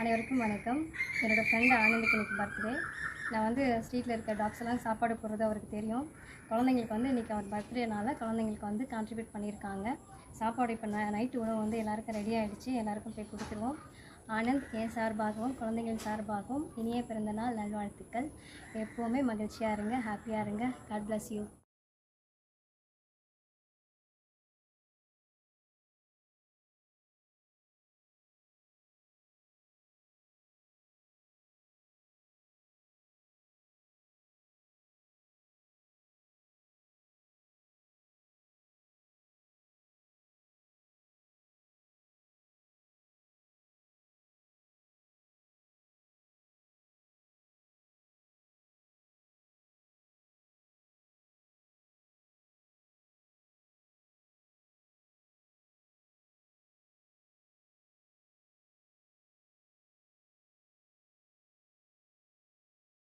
அனைவருக்கும் வணக்கம். என்னோடய ஃப்ரெண்டு ஆனந்துக்கு இன்றைக்கி பர்த்டே. நான் வந்து ஸ்ட்ரீட்டில் இருக்க டாக்ஸ் எல்லாம் சாப்பாடு போடுறது அவருக்கு தெரியும். குழந்தைங்களுக்கு வந்து இன்றைக்கி அவர் பர்த்டேனால குழந்தைங்களுக்கு வந்து கான்ட்ரிபியூட் பண்ணியிருக்காங்க. சாப்பாடு இப்போ நைட்டு உணவு வந்து எல்லாருக்கும் ரெடி ஆகிடுச்சு. எல்லாருக்கும் போய் கொடுத்துருவோம். ஆனந்த் என் சார்பாகவும் குழந்தைகள் சார்பாகவும் இனிய பிறந்தநாள் நல்வாழ்த்துக்கள். எப்போவுமே மகிழ்ச்சியாக இருங்க, ஹாப்பியாக இருங்க. God bless you.